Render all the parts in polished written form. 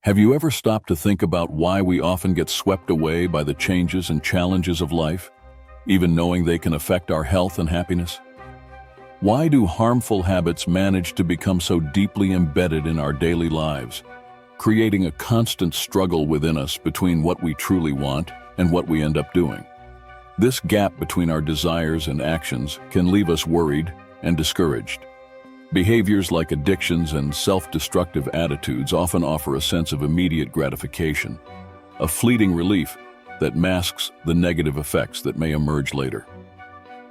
Have you ever stopped to think about why we often get swept away by the changes and challenges of life, even knowing they can affect our health and happiness? Why do harmful habits manage to become so deeply embedded in our daily lives, creating a constant struggle within us between what we truly want and what we end up doing? This gap between our desires and actions can leave us worried and discouraged. Behaviors like addictions and self-destructive attitudes often offer a sense of immediate gratification, a fleeting relief that masks the negative effects that may emerge later.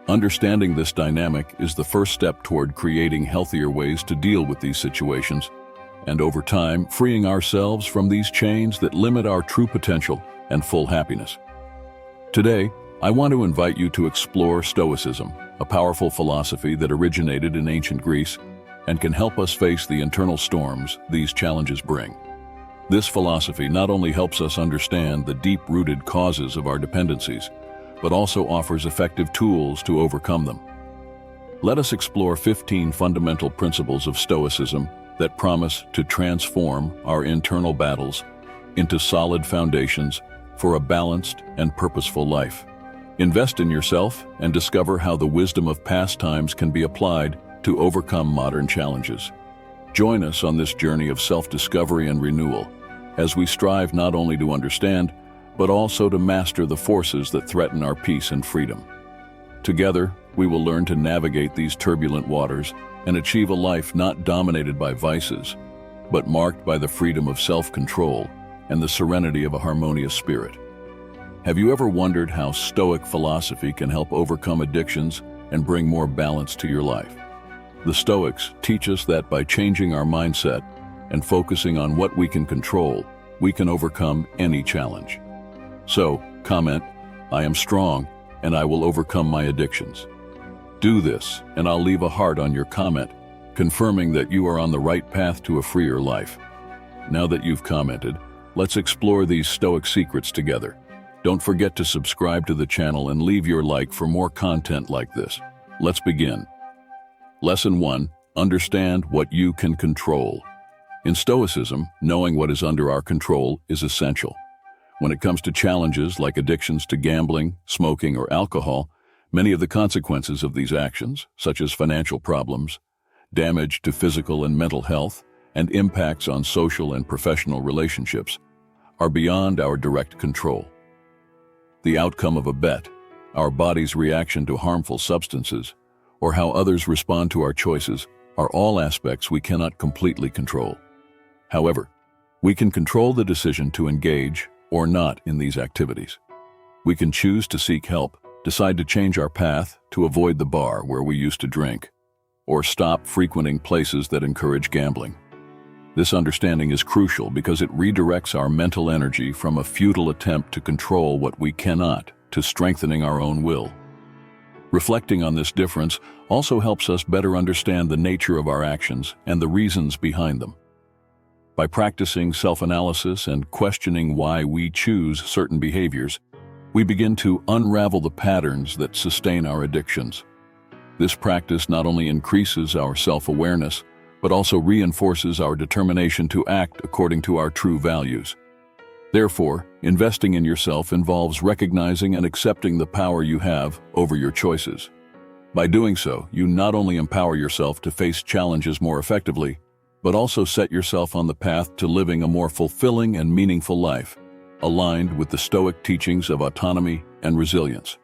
Understanding this dynamic is the first step toward creating healthier ways to deal with these situations, and over time, freeing ourselves from these chains that limit our true potential and full happiness. Today, I want to invite you to explore Stoicism, a powerful philosophy that originated in ancient Greece and can help us face the internal storms these challenges bring. This philosophy not only helps us understand the deep-rooted causes of our dependencies, but also offers effective tools to overcome them. Let us explore 15 fundamental principles of Stoicism that promise to transform our internal battles into solid foundations for a balanced and purposeful life. Invest in yourself and discover how the wisdom of past times can be applied to overcome modern challenges. Join us on this journey of self-discovery and renewal as we strive not only to understand, but also to master the forces that threaten our peace and freedom. Together, we will learn to navigate these turbulent waters and achieve a life not dominated by vices, but marked by the freedom of self-control and the serenity of a harmonious spirit. Have you ever wondered how Stoic philosophy can help overcome addictions and bring more balance to your life? The Stoics teach us that by changing our mindset and focusing on what we can control, we can overcome any challenge. So, comment, "I am strong and I will overcome my addictions." Do this, and I'll leave a heart on your comment, confirming that you are on the right path to a freer life. Now that you've commented, let's explore these Stoic secrets together. Don't forget to subscribe to the channel and leave your like for more content like this. Let's begin. Lesson 1. Understand what you can control. In Stoicism, knowing what is under our control is essential. When it comes to challenges like addictions to gambling, smoking, or alcohol, many of the consequences of these actions, such as financial problems, damage to physical and mental health, and impacts on social and professional relationships, are beyond our direct control. The outcome of a bet, our body's reaction to harmful substances, or how others respond to our choices are all aspects we cannot completely control. However, we can control the decision to engage or not in these activities. We can choose to seek help, decide to change our path to avoid the bar where we used to drink, or stop frequenting places that encourage gambling. This understanding is crucial because it redirects our mental energy from a futile attempt to control what we cannot to strengthening our own will. Reflecting on this difference also helps us better understand the nature of our actions and the reasons behind them. By practicing self-analysis and questioning why we choose certain behaviors, we begin to unravel the patterns that sustain our addictions. This practice not only increases our self-awareness, but also reinforces our determination to act according to our true values. Therefore, investing in yourself involves recognizing and accepting the power you have over your choices. By doing so, you not only empower yourself to face challenges more effectively, but also set yourself on the path to living a more fulfilling and meaningful life, aligned with the Stoic teachings of autonomy and resilience.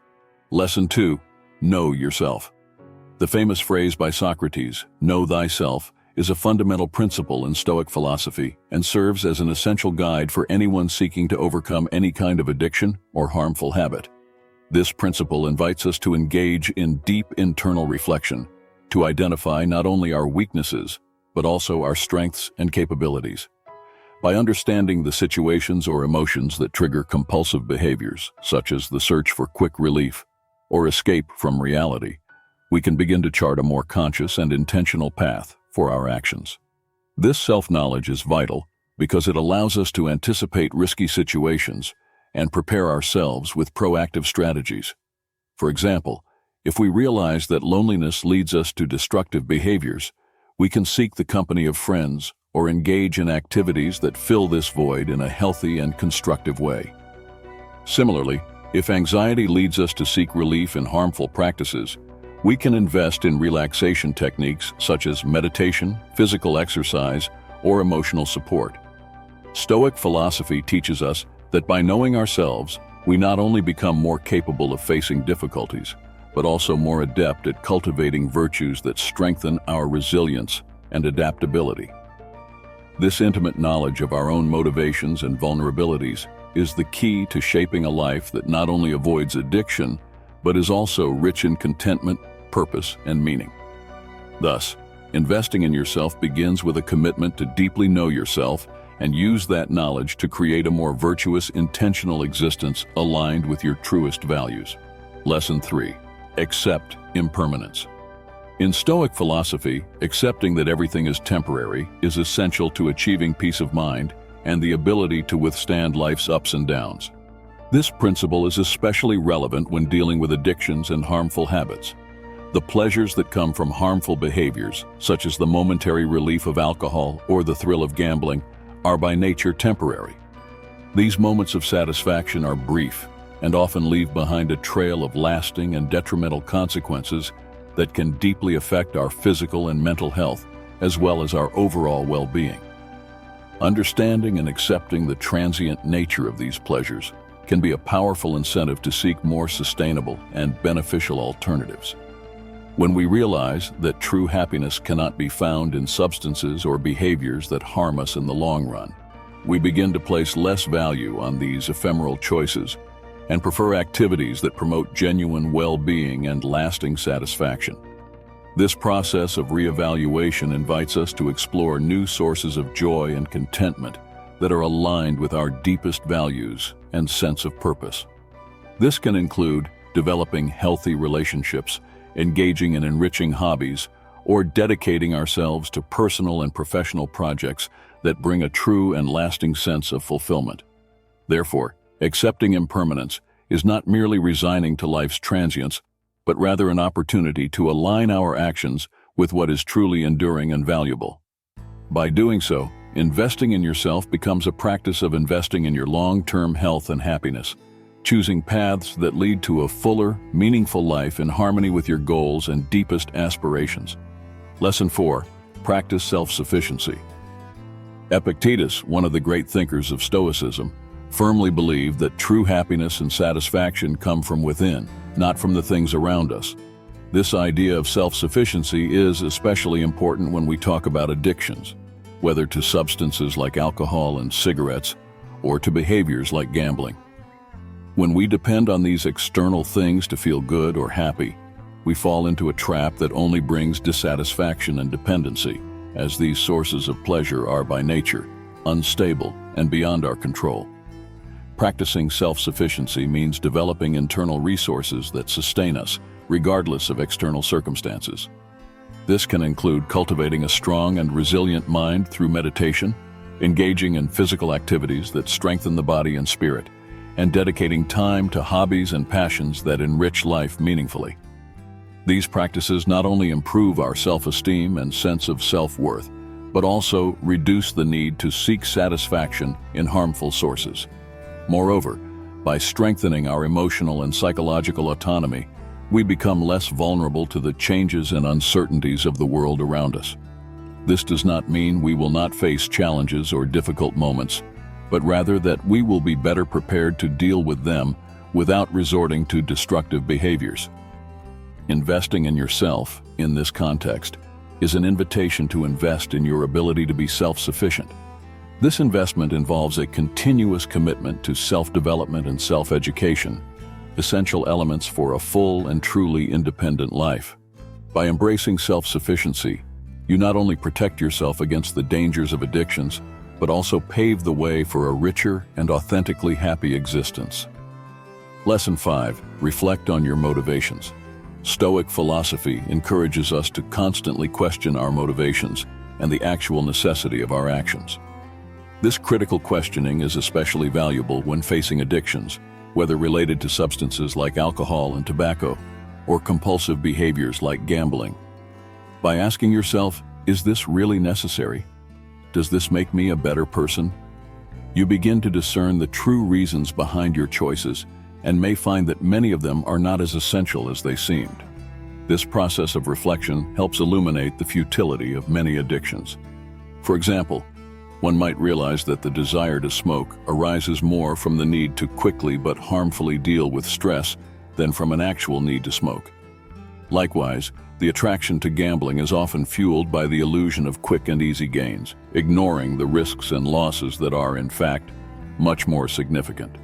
Lesson 2. Know yourself. The famous phrase by Socrates, "Know thyself," is a fundamental principle in Stoic philosophy and serves as an essential guide for anyone seeking to overcome any kind of addiction or harmful habit. This principle invites us to engage in deep internal reflection, to identify not only our weaknesses, but also our strengths and capabilities. By understanding the situations or emotions that trigger compulsive behaviors, such as the search for quick relief or escape from reality, we can begin to chart a more conscious and intentional path for our actions. This self-knowledge is vital because it allows us to anticipate risky situations and prepare ourselves with proactive strategies. For example, if we realize that loneliness leads us to destructive behaviors, we can seek the company of friends or engage in activities that fill this void in a healthy and constructive way. Similarly, if anxiety leads us to seek relief in harmful practices, we can invest in relaxation techniques such as meditation, physical exercise, or emotional support. Stoic philosophy teaches us that by knowing ourselves, we not only become more capable of facing difficulties, but also more adept at cultivating virtues that strengthen our resilience and adaptability. This intimate knowledge of our own motivations and vulnerabilities is the key to shaping a life that not only avoids addiction, but is also rich in contentment, purpose, and meaning. Thus, investing in yourself begins with a commitment to deeply know yourself and use that knowledge to create a more virtuous, intentional existence aligned with your truest values. Lesson 3. Accept impermanence. In Stoic philosophy, accepting that everything is temporary is essential to achieving peace of mind and the ability to withstand life's ups and downs. This principle is especially relevant when dealing with addictions and harmful habits. The pleasures that come from harmful behaviors, such as the momentary relief of alcohol or the thrill of gambling, are by nature temporary. These moments of satisfaction are brief and often leave behind a trail of lasting and detrimental consequences that can deeply affect our physical and mental health, as well as our overall well-being. Understanding and accepting the transient nature of these pleasures can be a powerful incentive to seek more sustainable and beneficial alternatives. When we realize that true happiness cannot be found in substances or behaviors that harm us in the long run, we begin to place less value on these ephemeral choices and prefer activities that promote genuine well-being and lasting satisfaction. This process of reevaluation invites us to explore new sources of joy and contentment that are aligned with our deepest values and sense of purpose. This can include developing healthy relationships, engaging in enriching hobbies, or dedicating ourselves to personal and professional projects that bring a true and lasting sense of fulfillment. Therefore, accepting impermanence is not merely resigning to life's transience, but rather an opportunity to align our actions with what is truly enduring and valuable. By doing so, investing in yourself becomes a practice of investing in your long-term health and happiness, choosing paths that lead to a fuller, meaningful life in harmony with your goals and deepest aspirations. Lesson 4. Practice self-sufficiency. Epictetus, one of the great thinkers of Stoicism, firmly believed that true happiness and satisfaction come from within, not from the things around us. This idea of self-sufficiency is especially important when we talk about addictions, whether to substances like alcohol and cigarettes, or to behaviors like gambling. When we depend on these external things to feel good or happy, we fall into a trap that only brings dissatisfaction and dependency, as these sources of pleasure are by nature unstable and beyond our control. Practicing self-sufficiency means developing internal resources that sustain us, regardless of external circumstances. This can include cultivating a strong and resilient mind through meditation, engaging in physical activities that strengthen the body and spirit, and dedicating time to hobbies and passions that enrich life meaningfully. These practices not only improve our self-esteem and sense of self-worth, but also reduce the need to seek satisfaction in harmful sources. Moreover, by strengthening our emotional and psychological autonomy, we become less vulnerable to the changes and uncertainties of the world around us. This does not mean we will not face challenges or difficult moments, but rather that we will be better prepared to deal with them without resorting to destructive behaviors. Investing in yourself, in this context, is an invitation to invest in your ability to be self-sufficient. This investment involves a continuous commitment to self-development and self-education, essential elements for a full and truly independent life. By embracing self-sufficiency, you not only protect yourself against the dangers of addictions, but also pave the way for a richer and authentically happy existence. Lesson 5. Reflect on your motivations. Stoic philosophy encourages us to constantly question our motivations and the actual necessity of our actions. This critical questioning is especially valuable when facing addictions, whether related to substances like alcohol and tobacco, or compulsive behaviors like gambling. By asking yourself, is this really necessary? Does this make me a better person? You begin to discern the true reasons behind your choices and may find that many of them are not as essential as they seemed. This process of reflection helps illuminate the futility of many addictions. For example, one might realize that the desire to smoke arises more from the need to quickly but harmfully deal with stress than from an actual need to smoke. Likewise, the attraction to gambling is often fueled by the illusion of quick and easy gains, ignoring the risks and losses that are, in fact, much more significant.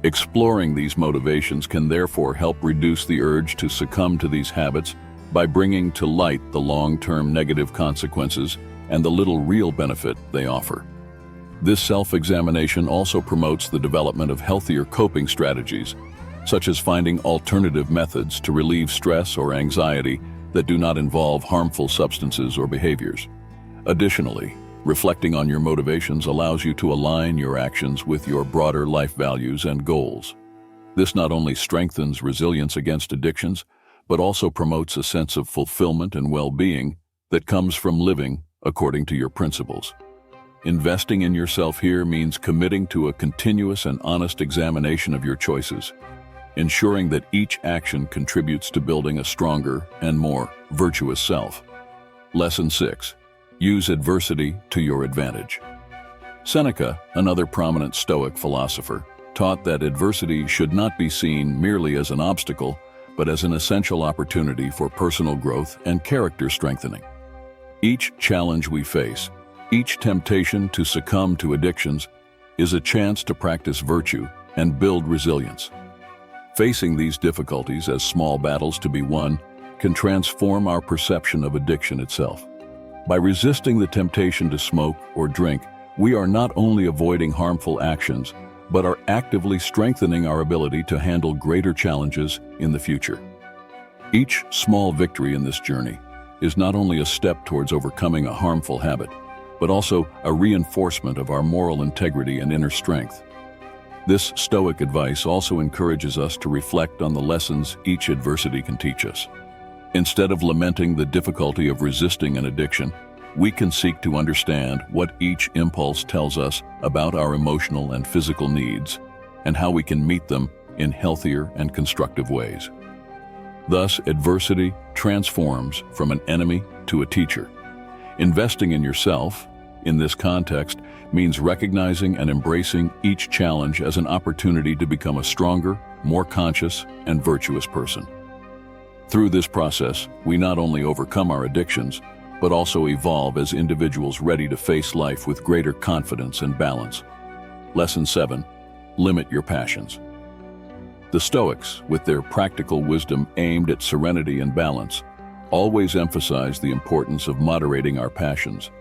Exploring these motivations can therefore help reduce the urge to succumb to these habits by bringing to light the long-term negative consequences and the little real benefit they offer. This self-examination also promotes the development of healthier coping strategies, such as finding alternative methods to relieve stress or anxiety that do not involve harmful substances or behaviors. Additionally, reflecting on your motivations allows you to align your actions with your broader life values and goals. This not only strengthens resilience against addictions, but also promotes a sense of fulfillment and well-being that comes from living according to your principles. Investing in yourself here means committing to a continuous and honest examination of your choices, ensuring that each action contributes to building a stronger and more virtuous self. Lesson 6. Use adversity to your advantage. Seneca, another prominent Stoic philosopher, taught that adversity should not be seen merely as an obstacle, but as an essential opportunity for personal growth and character strengthening. Each challenge we face, each temptation to succumb to addictions, is a chance to practice virtue and build resilience. Facing these difficulties as small battles to be won can transform our perception of addiction itself. By resisting the temptation to smoke or drink, we are not only avoiding harmful actions, but are actively strengthening our ability to handle greater challenges in the future. Each small victory in this journey is not only a step towards overcoming a harmful habit, but also a reinforcement of our moral integrity and inner strength. This Stoic advice also encourages us to reflect on the lessons each adversity can teach us. Instead of lamenting the difficulty of resisting an addiction, we can seek to understand what each impulse tells us about our emotional and physical needs and how we can meet them in healthier and constructive ways. Thus, adversity transforms from an enemy to a teacher. Investing in yourself, in this context, means recognizing and embracing each challenge as an opportunity to become a stronger, more conscious, and virtuous person. Through this process, we not only overcome our addictions, but also evolve as individuals ready to face life with greater confidence and balance. Lesson 7. Limit your passions. The Stoics, with their practical wisdom aimed at serenity and balance, always emphasize the importance of moderating our passions.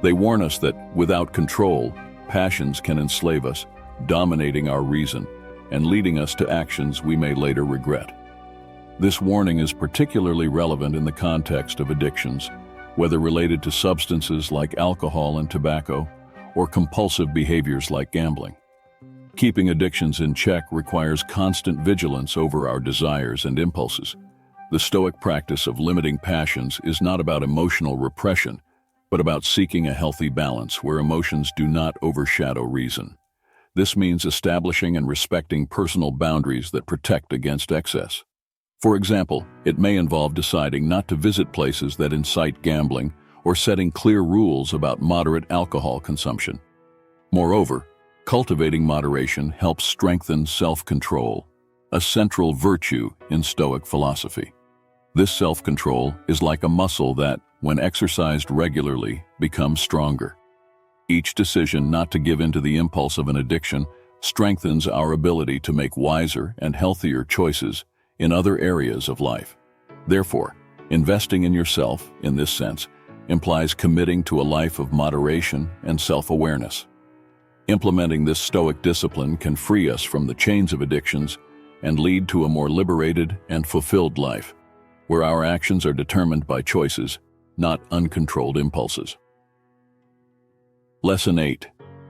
They warn us that, without control, passions can enslave us, dominating our reason and leading us to actions we may later regret. This warning is particularly relevant in the context of addictions, whether related to substances like alcohol and tobacco, or compulsive behaviors like gambling. Keeping addictions in check requires constant vigilance over our desires and impulses. The Stoic practice of limiting passions is not about emotional repression, but about seeking a healthy balance where emotions do not overshadow reason. This means establishing and respecting personal boundaries that protect against excess. For example, it may involve deciding not to visit places that incite gambling or setting clear rules about moderate alcohol consumption. Moreover, cultivating moderation helps strengthen self-control, a central virtue in Stoic philosophy. This self-control is like a muscle that, when exercised regularly, becomes stronger. Each decision not to give in to the impulse of an addiction strengthens our ability to make wiser and healthier choices in other areas of life. Therefore, investing in yourself, in this sense, implies committing to a life of moderation and self-awareness. Implementing this Stoic discipline can free us from the chains of addictions and lead to a more liberated and fulfilled life, where our actions are determined by choices, not uncontrolled impulses. Lesson 8.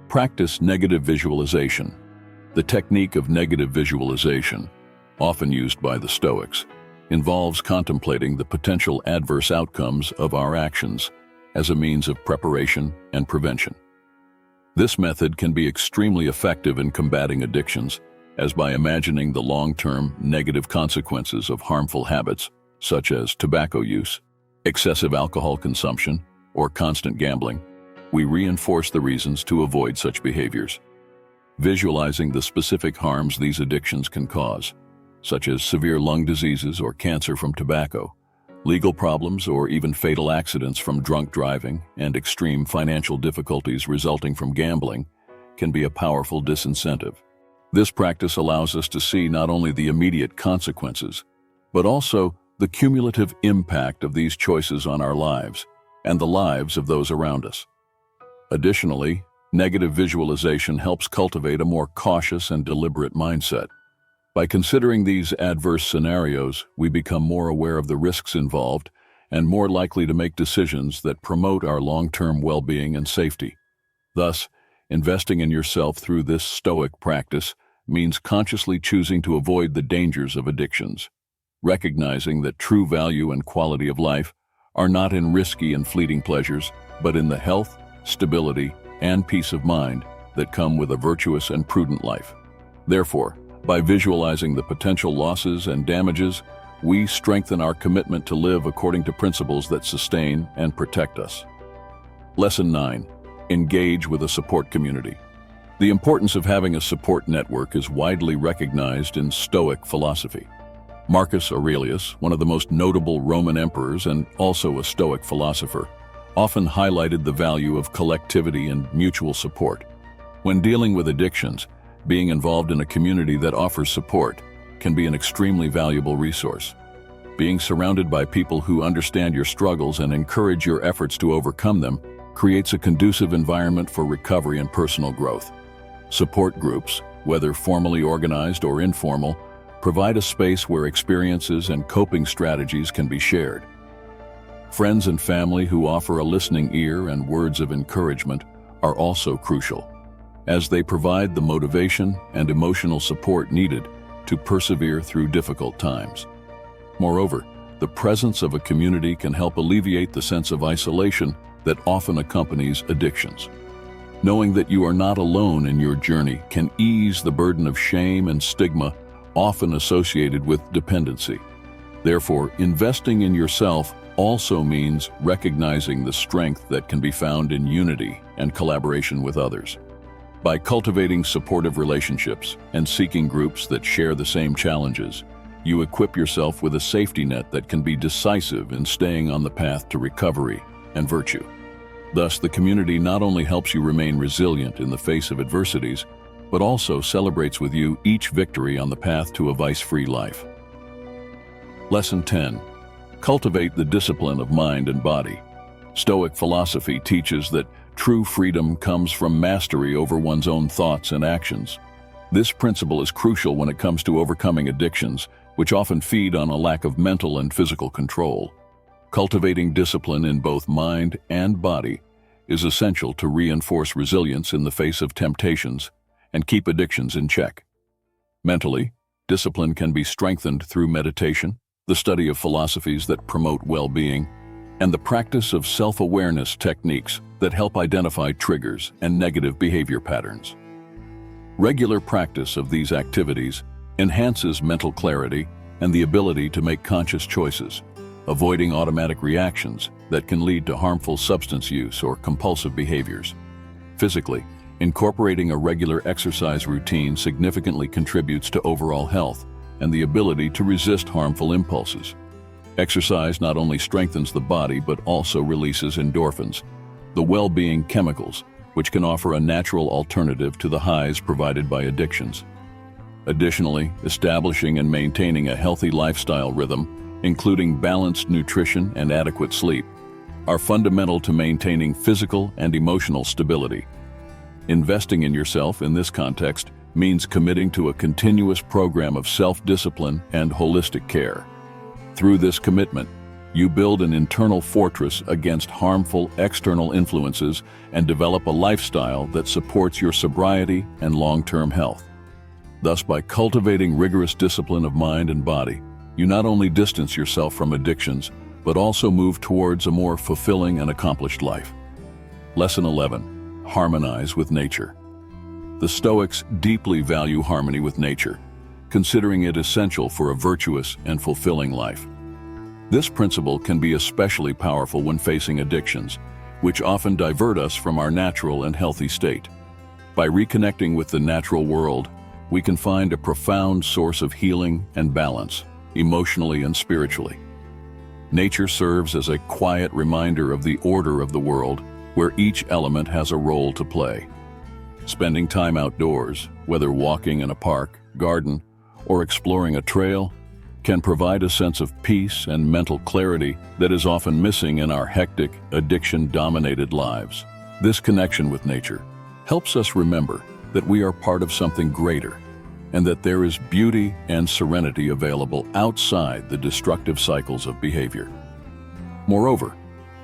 Practice negative visualization. The technique of negative visualization, often used by the Stoics, involves contemplating the potential adverse outcomes of our actions as a means of preparation and prevention. This method can be extremely effective in combating addictions, as by imagining the long-term negative consequences of harmful habits, such as tobacco use, excessive alcohol consumption, or constant gambling, we reinforce the reasons to avoid such behaviors. Visualizing the specific harms these addictions can cause, such as severe lung diseases or cancer from tobacco, legal problems or even fatal accidents from drunk driving, and extreme financial difficulties resulting from gambling, can be a powerful disincentive. This practice allows us to see not only the immediate consequences, but also the cumulative impact of these choices on our lives and the lives of those around us. Additionally, negative visualization helps cultivate a more cautious and deliberate mindset. By considering these adverse scenarios, we become more aware of the risks involved and more likely to make decisions that promote our long-term well-being and safety. Thus, investing in yourself through this Stoic practice means consciously choosing to avoid the dangers of addictions, recognizing that true value and quality of life are not in risky and fleeting pleasures, but in the health, stability, and peace of mind that come with a virtuous and prudent life. Therefore, by visualizing the potential losses and damages, we strengthen our commitment to live according to principles that sustain and protect us. Lesson 9. Engage with a support community. The importance of having a support network is widely recognized in Stoic philosophy. Marcus Aurelius, one of the most notable Roman emperors and also a Stoic philosopher, often highlighted the value of collectivity and mutual support. When dealing with addictions, being involved in a community that offers support can be an extremely valuable resource. Being surrounded by people who understand your struggles and encourage your efforts to overcome them creates a conducive environment for recovery and personal growth. Support groups, whether formally organized or informal, provide a space where experiences and coping strategies can be shared. Friends and family who offer a listening ear and words of encouragement are also crucial, as they provide the motivation and emotional support needed to persevere through difficult times. Moreover, the presence of a community can help alleviate the sense of isolation that often accompanies addictions. Knowing that you are not alone in your journey can ease the burden of shame and stigma often associated with dependency. Therefore, investing in yourself also means recognizing the strength that can be found in unity and collaboration with others. By cultivating supportive relationships and seeking groups that share the same challenges, you equip yourself with a safety net that can be decisive in staying on the path to recovery and virtue. Thus, the community not only helps you remain resilient in the face of adversities, but also celebrates with you each victory on the path to a vice-free life. Lesson 10. Cultivate the discipline of mind and body. Stoic philosophy teaches that true freedom comes from mastery over one's own thoughts and actions. This principle is crucial when it comes to overcoming addictions, which often feed on a lack of mental and physical control. Cultivating discipline in both mind and body is essential to reinforce resilience in the face of temptations and keep addictions in check. Mentally, discipline can be strengthened through meditation, the study of philosophies that promote well-being, and the practice of self-awareness techniques that help identify triggers and negative behavior patterns. Regular practice of these activities enhances mental clarity and the ability to make conscious choices, avoiding automatic reactions that can lead to harmful substance use or compulsive behaviors. Physically, incorporating a regular exercise routine significantly contributes to overall health and the ability to resist harmful impulses. Exercise not only strengthens the body but also releases endorphins, the well-being chemicals, which can offer a natural alternative to the highs provided by addictions. Additionally, establishing and maintaining a healthy lifestyle rhythm, including balanced nutrition and adequate sleep, are fundamental to maintaining physical and emotional stability. Investing in yourself in this context means committing to a continuous program of self-discipline and holistic care. Through this commitment, you build an internal fortress against harmful external influences and develop a lifestyle that supports your sobriety and long-term health. Thus, by cultivating rigorous discipline of mind and body, you not only distance yourself from addictions, but also move towards a more fulfilling and accomplished life. Lesson 11. Harmonize with nature. The Stoics deeply value harmony with nature, considering it essential for a virtuous and fulfilling life. This principle can be especially powerful when facing addictions, which often divert us from our natural and healthy state. By reconnecting with the natural world, we can find a profound source of healing and balance, emotionally and spiritually. Nature serves as a quiet reminder of the order of the world, where each element has a role to play. Spending time outdoors, whether walking in a park, garden, or exploring a trail, can provide a sense of peace and mental clarity that is often missing in our hectic, addiction-dominated lives. This connection with nature helps us remember that we are part of something greater, and that there is beauty and serenity available outside the destructive cycles of behavior. Moreover,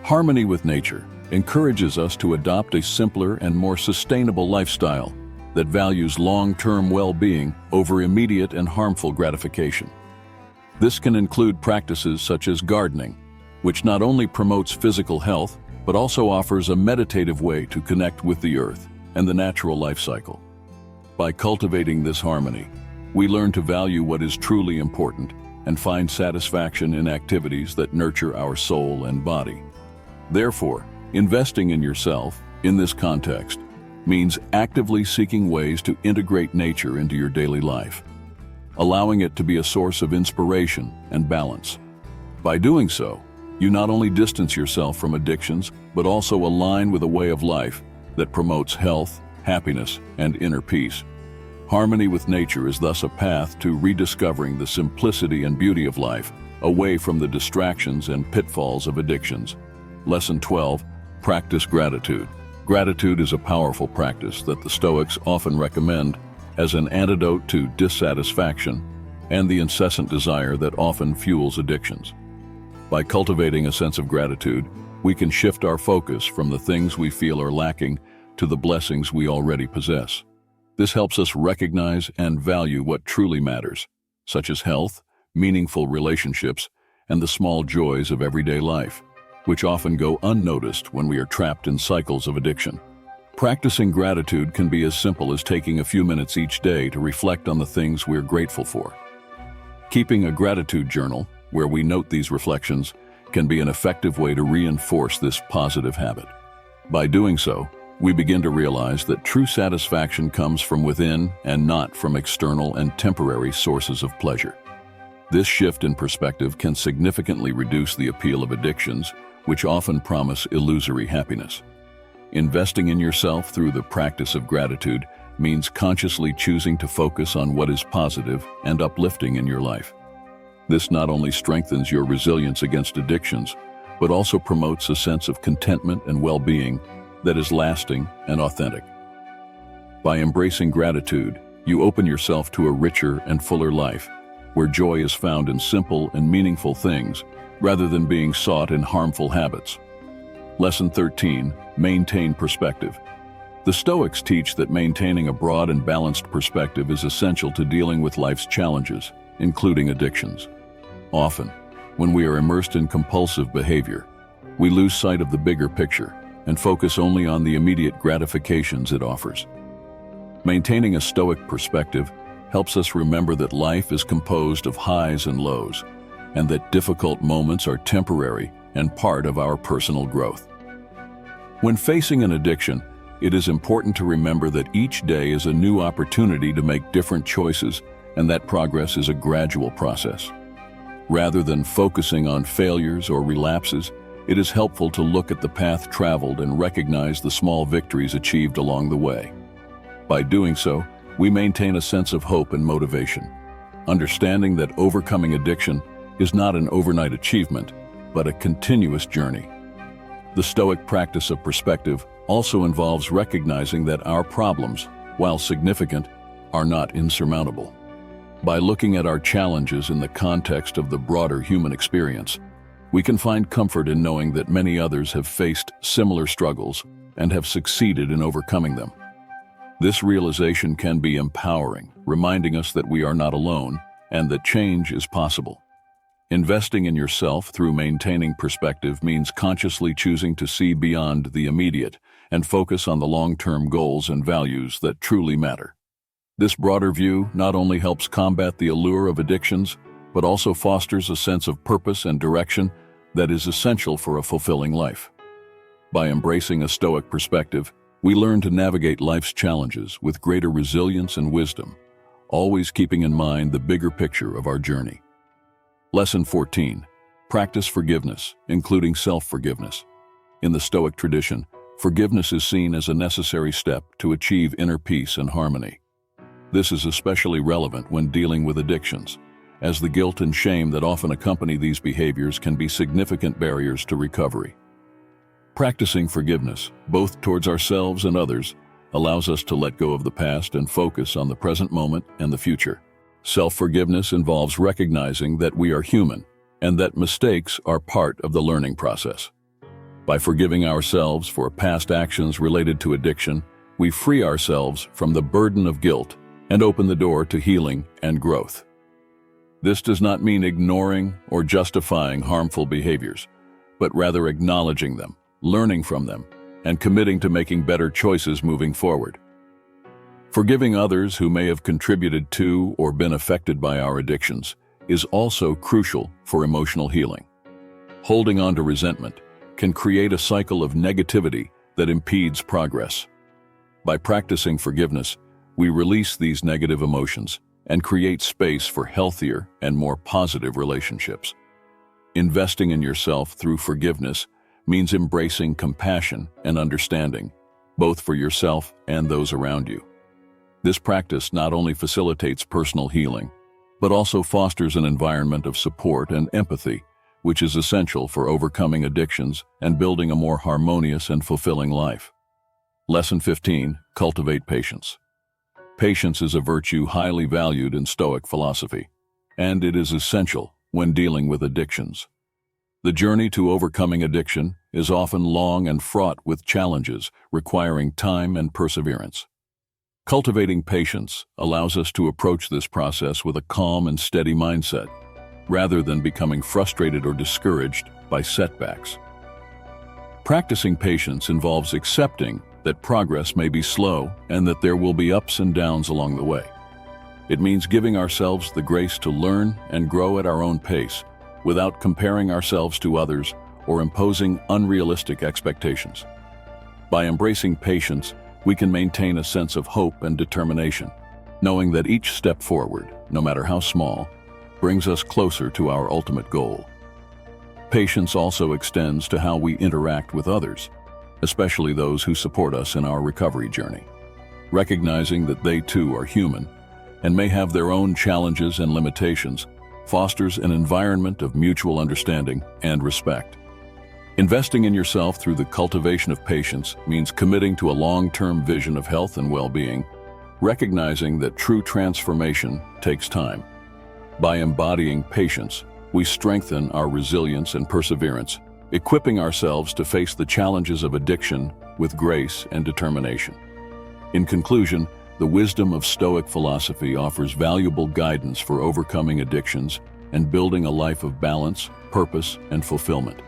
harmony with nature encourages us to adopt a simpler and more sustainable lifestyle that values long-term well-being over immediate and harmful gratification. This can include practices such as gardening, which not only promotes physical health, but also offers a meditative way to connect with the earth and the natural life cycle. By cultivating this harmony, we learn to value what is truly important and find satisfaction in activities that nurture our soul and body. Therefore, investing in yourself, in this context, means actively seeking ways to integrate nature into your daily life, allowing it to be a source of inspiration and balance. By doing so, you not only distance yourself from addictions, but also align with a way of life that promotes health, happiness, and inner peace. Harmony with nature is thus a path to rediscovering the simplicity and beauty of life, away from the distractions and pitfalls of addictions. Lesson 12. Practice gratitude. Gratitude is a powerful practice that the Stoics often recommend as an antidote to dissatisfaction and the incessant desire that often fuels addictions. By cultivating a sense of gratitude, we can shift our focus from the things we feel are lacking to the blessings we already possess. This helps us recognize and value what truly matters, such as health, meaningful relationships, and the small joys of everyday life, which often go unnoticed when we are trapped in cycles of addiction. Practicing gratitude can be as simple as taking a few minutes each day to reflect on the things we're grateful for. Keeping a gratitude journal, where we note these reflections, can be an effective way to reinforce this positive habit. By doing so, we begin to realize that true satisfaction comes from within and not from external and temporary sources of pleasure. This shift in perspective can significantly reduce the appeal of addictions, which often promise illusory happiness. Investing in yourself through the practice of gratitude means consciously choosing to focus on what is positive and uplifting in your life. This not only strengthens your resilience against addictions, but also promotes a sense of contentment and well-being that is lasting and authentic. By embracing gratitude, you open yourself to a richer and fuller life, where joy is found in simple and meaningful things, rather than being sought in harmful habits. Lesson 13. Maintain perspective. The Stoics teach that maintaining a broad and balanced perspective is essential to dealing with life's challenges, including addictions. Often, when we are immersed in compulsive behavior, we lose sight of the bigger picture and focus only on the immediate gratifications it offers. Maintaining a Stoic perspective helps us remember that life is composed of highs and lows, and that difficult moments are temporary and part of our personal growth. When facing an addiction, it is important to remember that each day is a new opportunity to make different choices, and that progress is a gradual process. Rather than focusing on failures or relapses, it is helpful to look at the path traveled and recognize the small victories achieved along the way. By doing so, we maintain a sense of hope and motivation, understanding that overcoming addiction is not an overnight achievement, but a continuous journey. The Stoic practice of perspective also involves recognizing that our problems, while significant, are not insurmountable. By looking at our challenges in the context of the broader human experience, we can find comfort in knowing that many others have faced similar struggles and have succeeded in overcoming them. This realization can be empowering, reminding us that we are not alone and that change is possible. Investing in yourself through maintaining perspective means consciously choosing to see beyond the immediate and focus on the long-term goals and values that truly matter. This broader view not only helps combat the allure of addictions, but also fosters a sense of purpose and direction that is essential for a fulfilling life. By embracing a Stoic perspective, we learn to navigate life's challenges with greater resilience and wisdom, always keeping in mind the bigger picture of our journey. Lesson 14. Practice forgiveness, including self-forgiveness. In the Stoic tradition, forgiveness is seen as a necessary step to achieve inner peace and harmony. This is especially relevant when dealing with addictions, as the guilt and shame that often accompany these behaviors can be significant barriers to recovery. Practicing forgiveness, both towards ourselves and others, allows us to let go of the past and focus on the present moment and the future. Self-forgiveness involves recognizing that we are human and that mistakes are part of the learning process. By forgiving ourselves for past actions related to addiction, we free ourselves from the burden of guilt and open the door to healing and growth. This does not mean ignoring or justifying harmful behaviors, but rather acknowledging them, learning from them, and committing to making better choices moving forward. Forgiving others who may have contributed to or been affected by our addictions is also crucial for emotional healing. Holding on to resentment can create a cycle of negativity that impedes progress. By practicing forgiveness, we release these negative emotions and create space for healthier and more positive relationships. Investing in yourself through forgiveness means embracing compassion and understanding, both for yourself and those around you. This practice not only facilitates personal healing, but also fosters an environment of support and empathy, which is essential for overcoming addictions and building a more harmonious and fulfilling life. Lesson 15. Cultivate patience. Patience is a virtue highly valued in Stoic philosophy, and it is essential when dealing with addictions. The journey to overcoming addiction is often long and fraught with challenges requiring time and perseverance. Cultivating patience allows us to approach this process with a calm and steady mindset, rather than becoming frustrated or discouraged by setbacks. Practicing patience involves accepting that progress may be slow and that there will be ups and downs along the way. It means giving ourselves the grace to learn and grow at our own pace, without comparing ourselves to others or imposing unrealistic expectations. By embracing patience, we can maintain a sense of hope and determination, knowing that each step forward, no matter how small, brings us closer to our ultimate goal. Patience also extends to how we interact with others, especially those who support us in our recovery journey. Recognizing that they too are human and may have their own challenges and limitations fosters an environment of mutual understanding and respect. Investing in yourself through the cultivation of patience means committing to a long-term vision of health and well-being, recognizing that true transformation takes time. By embodying patience, we strengthen our resilience and perseverance, equipping ourselves to face the challenges of addiction with grace and determination. In conclusion, the wisdom of Stoic philosophy offers valuable guidance for overcoming addictions and building a life of balance, purpose, and fulfillment.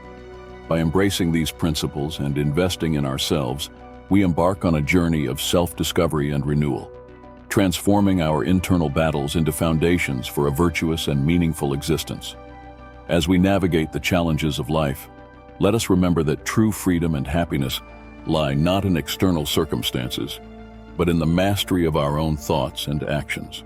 By embracing these principles and investing in ourselves, we embark on a journey of self-discovery and renewal, transforming our internal battles into foundations for a virtuous and meaningful existence. As we navigate the challenges of life, let us remember that true freedom and happiness lie not in external circumstances, but in the mastery of our own thoughts and actions.